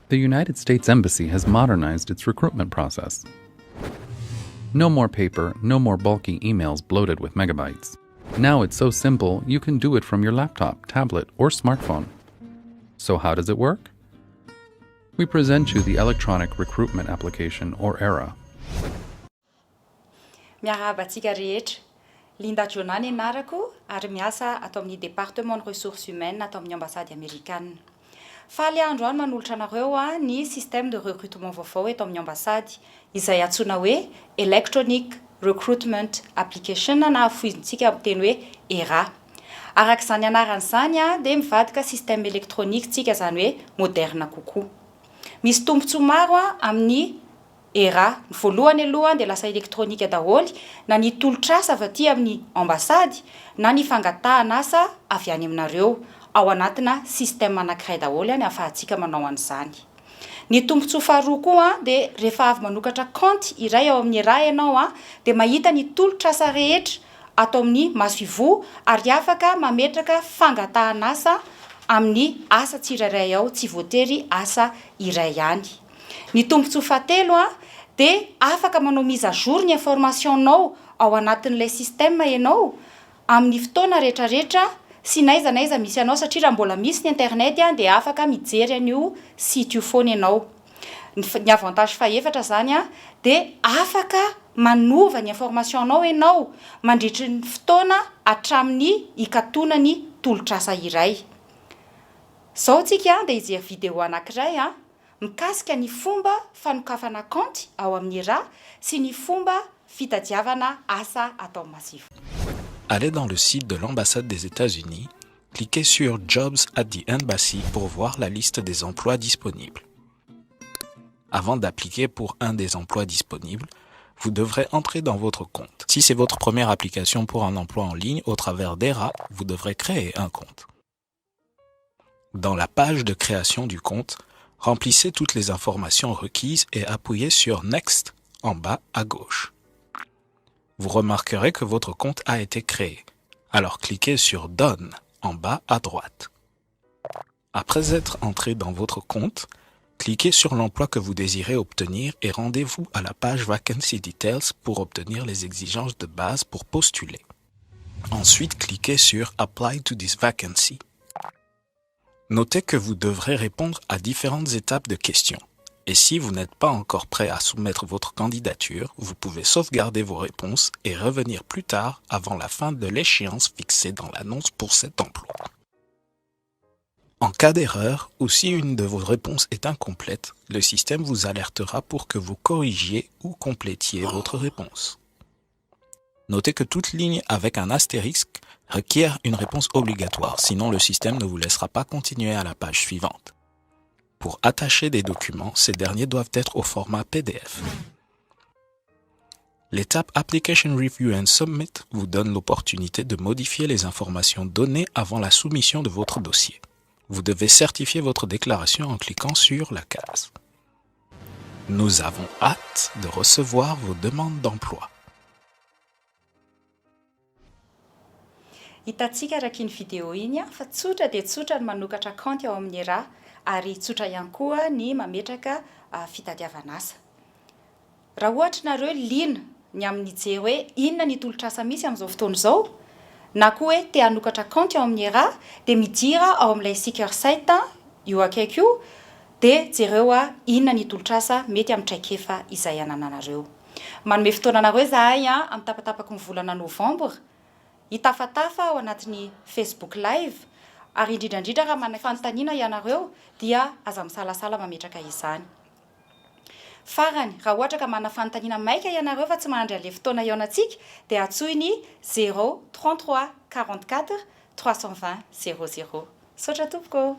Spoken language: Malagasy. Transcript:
The United States Embassy has modernized its recruitment process. No more paper, no more bulky emails bloated with megabytes. Now it's so simple you can do it from your laptop, tablet, or smartphone. So how does it work? We present you the Electronic Recruitment Application, or ERA. Miarabantsika rehetra, Linda Jonany anarako ary miasa atao amin'ny département de ressources humaines atao amin'ny ambassade américaine. Faly andro any manolotra anareo ny système de recrutement vaovao eto amin'ny ambassady izay antsoina hoe Electronic Recruitment Application na foizintsika amin'ny teny hoe ERA. Araka izany anarany izany dia mivadika système électronique tsika izany hoe moderne kokoa. Misy tombontsoa maro amin'ny ERA. Ny voalohany aloha dia lasa elektronika daholo na ny tolotrasa avy aty amin'ny ambassady na ny fangatahana asa avy any aminareo ao anatina système anankiray daholo ny ahafahantsika manao an'izany. Ny tombontsoa faharoa koa dia rehefa avy manokatra compte iray ao amin'ny ERA ianao dia mahita ny tolotrasa rehetra atao amin'ny maso ivoho ary afaka mametraka fangatahana asa amin'ny asa tsirairay ao tsy voatery asa iray ihany. Ny tombontsoa fahatelo dia afaka manao mise à jour ny information-nao ao anatin'ilay système ianao amin'ny fotoana rehetrarehetra sy n'aiza n'aiza misy anao satria raha mbola misy ny internet dia afaka mijery an'io site io foana ianao. Ny avantage fahaefatra zany dia afaka manova ny information-nao ianao mandritry ny fotoana hatramin'ny hikatona ny tolotrasa iray. Zao tsika dia ijery vidéo anankiray mikasika ny fomba fanokafana compte ao amin'ny ERA sy ny fomba fitadiavana asa atao masivo. Allez dans le site de l'ambassade des États-Unis, cliquez sur Jobs at the Embassy pour voir la liste des emplois disponibles. Avant d'appliquer pour un des emplois disponibles, vous devrez entrer dans votre compte. Si c'est votre première application pour un emploi en ligne au travers d'ERA, vous devrez créer un compte. Dans la page de création du compte, remplissez toutes les informations requises et appuyez sur Next en bas à gauche. Vous remarquerez que votre compte a été créé. Alors cliquez sur Done en bas à droite. Après être entré dans votre compte, cliquez sur l'emploi que vous désirez obtenir et rendez-vous à la page Vacancy Details pour obtenir les exigences de base pour postuler. Ensuite, cliquez sur Apply to this vacancy. Notez que vous devrez répondre à différentes étapes de questions. Et si vous n'êtes pas encore prêt à soumettre votre candidature, vous pouvez sauvegarder vos réponses et revenir plus tard avant la fin de l'échéance fixée dans l'annonce pour cet emploi. En cas d'erreur, ou si une de vos réponses est incomplète, le système vous alertera pour que vous corrigiez ou complétiez votre réponse. Notez que toute ligne avec un astérisque requiert une réponse obligatoire, sinon le système ne vous laissera pas continuer à la page suivante. Pour attacher des documents, ces derniers doivent être au format PDF. L'étape Application Review and Submit vous donne l'opportunité de modifier les informations données avant la soumission de votre dossier. Vous devez certifier votre déclaration en cliquant sur la case. Nous avons hâte de recevoir vos demandes d'emploi. Hitantsika araka iny vidéo iny fa tsotra dia tsotra ny manokatra compte ao amin'ny ERA ary tsotra ihany koa ny mametraka fitadiavana asa. Raha ohatra nareo liana ny amin'ny jery hoe inona ny tolotrasa misy amin'izao fotoana izao na koa hoe te hanokatra compte ao amin'ny ERA dia midira ao amin'ilay Seeker site io akaiky io dia jereo inona ny tolotrasa mety amin'ny traikefa izay anananareo. Manome fotoana anareo zahay amin'ny tapatapaky ny volana novambra hitafatafa ao anatin'ny Facebook Live ary indrindrandrindra raha manana fanontaniana ianareo dia aza misalasala mametraka izany. Farany raha ohatra ka manana fanontaniana maika ianareo fa tsy mandry an'ilay fotoana iaonantsika dia atsoiny 033 44 320 00. Sotra tompoko.